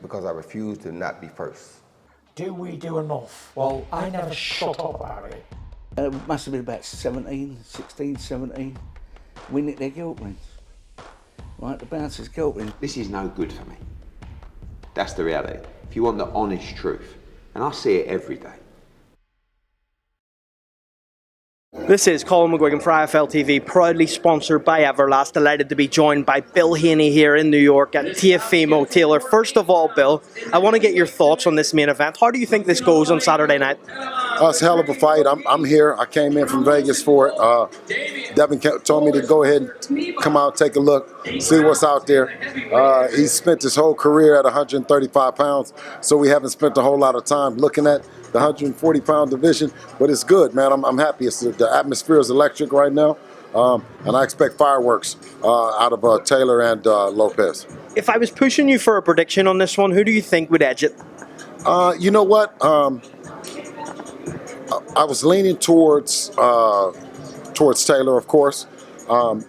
because I refuse to not be first. Do we do enough? Well, I never shut up about it. It must have been about 16, 17. We nicked their guilt rings. Right, the bouncers' guilt rings. This is no good for me. That's the reality. If you want the honest truth, and I see it every day. This is Colin McGuigan for IFL TV, proudly sponsored by Everlast. Delighted to be joined by Bill Haney here in New York at Teofimo Taylor. First of all, Bill, I want to get your thoughts on this main event. How do you think this goes on Saturday night? It's a hell of a fight. I'm here. I came in from Vegas for it. Devin told me to go ahead and come out, take a look, see what's out there. He spent his whole career at 135 pounds, so we haven't spent a whole lot of time looking at the 140-pound division, but it's good, man. I'm happy. The atmosphere is electric right now, and I expect fireworks out of Taylor and Lopez. If I was pushing you for a prediction on this one, who do you think would edge it? You know what? I was leaning towards Taylor, of course.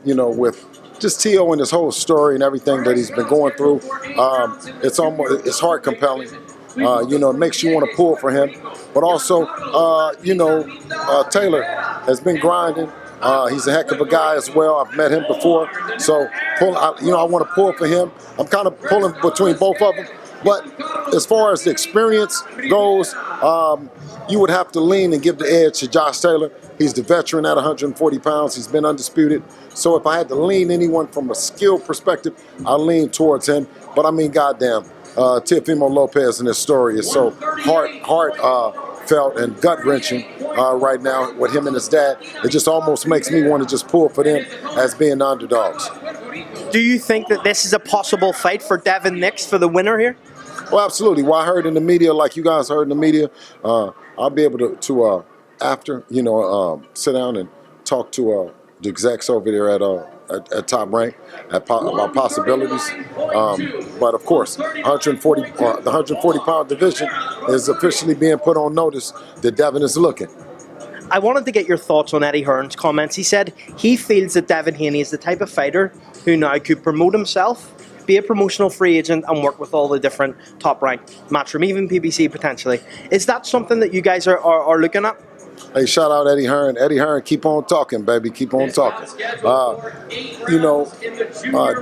You know, with just Teo and his whole story and everything that he's been going through, it's heart compelling. You know, it makes you want to pull for him. But also, you know, Taylor has been grinding. He's a heck of a guy as well. I've met him before. So, you know, I want to pull for him. I'm kind of pulling between both of them. But as far as the experience goes, you would have to lean and give the edge to Josh Taylor. He's the veteran at 140 pounds. He's been undisputed. So if I had to lean anyone from a skill perspective, I'll lean towards him. But I mean, goddamn, Teofimo Lopez and his story is so heartfelt and gut-wrenching right now with him and his dad. It just almost makes me want to just pull for them as being the underdogs. Do you think that this is a possible fight for Devin next for the winner here? Well, absolutely. Well, I heard in the media, like you guys heard in the media, I'll be able to after, you know, sit down and talk to the execs over there at Top Rank about possibilities. But of course, the 140-pound division is officially being put on notice that Devin is looking. I wanted to get your thoughts on Eddie Hearn's comments. He said he feels that Devin Haney is the type of fighter who now could promote himself, be a promotional free agent, and work with all the different top-ranked Matchroom, even PBC potentially. Is that something that you guys are looking at? Hey, shout out Eddie Hearn. Eddie Hearn, keep on talking, baby. Keep on talking. You know,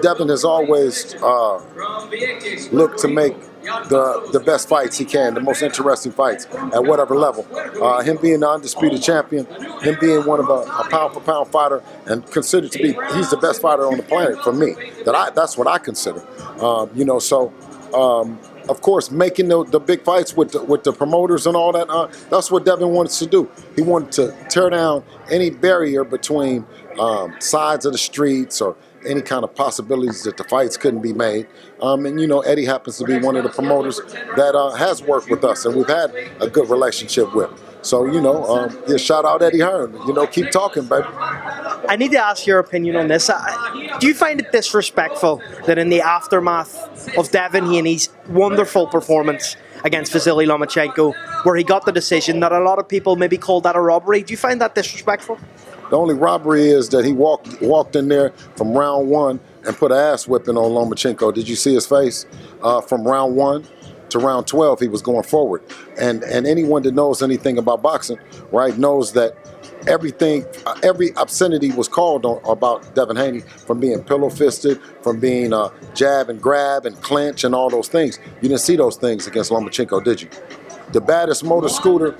Devin has always looked to make the best fights he can, the most interesting fights at whatever level. Him being the undisputed champion, him being one of a pound-for-pound fighter, and considered to be, he's the best fighter on the planet for me. That's what I consider. You know, so. Of course, making the big fights with the promoters and all that, that's what Devin wanted to do. He wanted to tear down any barrier between sides of the streets or any kind of possibilities that the fights couldn't be made. And, you know, Eddie happens to be one of the promoters that has worked with us and we've had a good relationship with. So, you know, yeah, shout out Eddie Hearn. You know, keep talking, baby. I need to ask your opinion on this. Do you find it disrespectful that in the aftermath of Devin Haney's wonderful performance against Vasily Lomachenko, where he got the decision, that a lot of people maybe called that a robbery? Do you find that disrespectful? The only robbery is that he walked in there from round one and put an ass whipping on Lomachenko. Did you see his face? From round one to round 12, he was going forward. And anyone that knows anything about boxing, right, knows that everything, every obscenity was called on about Devin Haney, from being pillow-fisted, from being jab and grab and clinch and all those things. You didn't see those things against Lomachenko, did you? The baddest motor scooter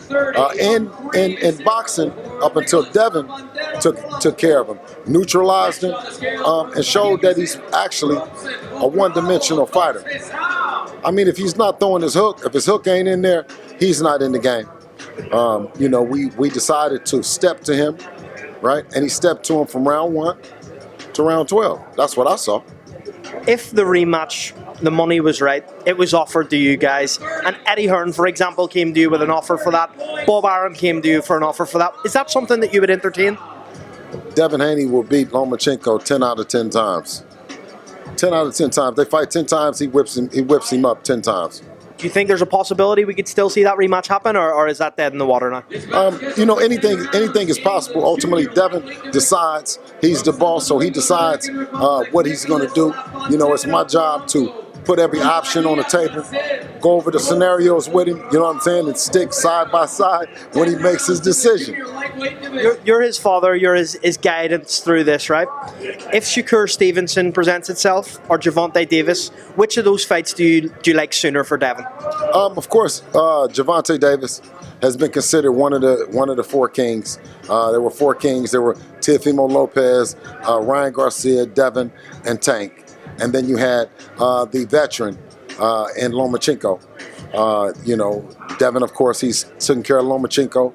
in boxing up until Devin took care of him, neutralized him, and showed that he's actually a one-dimensional fighter. I mean, if he's not throwing his hook, if his hook ain't in there, he's not in the game. You know, we decided to step to him, right? And he stepped to him from round 1 to round 12. That's what I saw. If the rematch, the money was right, it was offered to you guys, and Eddie Hearn, for example, came to you with an offer for that, Bob Arum came to you for an offer for that, is that something that you would entertain? Devin Haney will beat Lomachenko 10 out of 10 times. 10 out of 10 times. They fight 10 times, he whips him up 10 times. Do you think there's a possibility we could still see that rematch happen, or is that dead in the water now? You know, anything is possible. Ultimately, Devin decides. He's the boss, so he decides what he's going to do. You know, it's my job to put every option on the table, go over the scenarios with him, you know what I'm saying, and stick side by side when he makes his decision. You're his father, you're his guidance through this, right? If Shakur Stevenson presents itself, or Gervonta Davis, which of those fights do you like sooner for Devin? Of course, Gervonta Davis has been considered one of the four kings. There were four kings. There were Teofimo Lopez, Ryan Garcia, Devin, and Tank. And then you had the veteran in Lomachenko. Devin, of course, he's taking care of Lomachenko.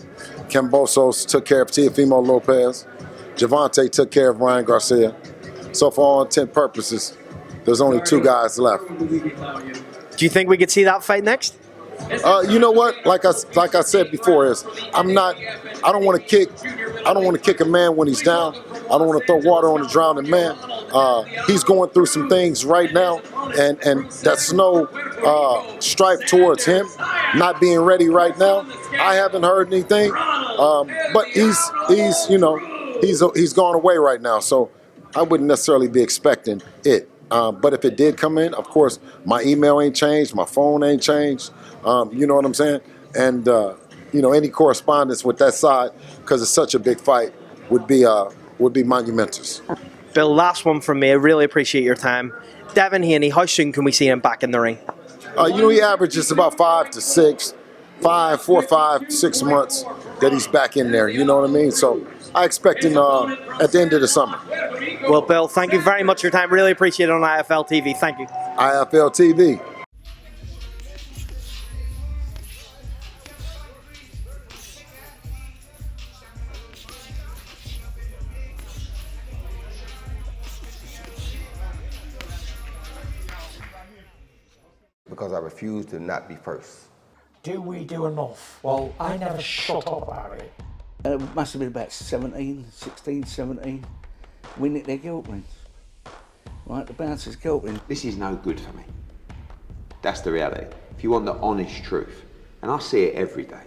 Kambosos took care of Teofimo Lopez. Gervonta took care of Ryan Garcia. So for all intent purposes, there's only two guys left. Do you think we could see that fight next? You know what? Like I said before, I don't want to kick a man when he's down. I don't want to throw water on a drowning man. He's going through some things right now, and that's no strife towards him not being ready right now. I haven't heard anything, but he's gone away right now, so I wouldn't necessarily be expecting it. But if it did come in, of course, my email ain't changed, my phone ain't changed. You know what I'm saying? And any correspondence with that side, because it's such a big fight, would be monumentous. Bill, last one from me. I really appreciate your time. Devin Haney, how soon can we see him back in the ring? He averages about 4, 5, 6 months that he's back in there. You know what I mean? So I expect him at the end of the summer. Well, Bill, thank you very much for your time. Really appreciate it on IFL TV. Thank you. IFL TV. Because I refuse to not be first. Do we do enough? Well, I never shut up about it. It must have been about 16, 17. We nicked their guilt rings. Right, the bouncer's guilt ring. This is no good for me. That's the reality. If you want the honest truth, and I see it every day,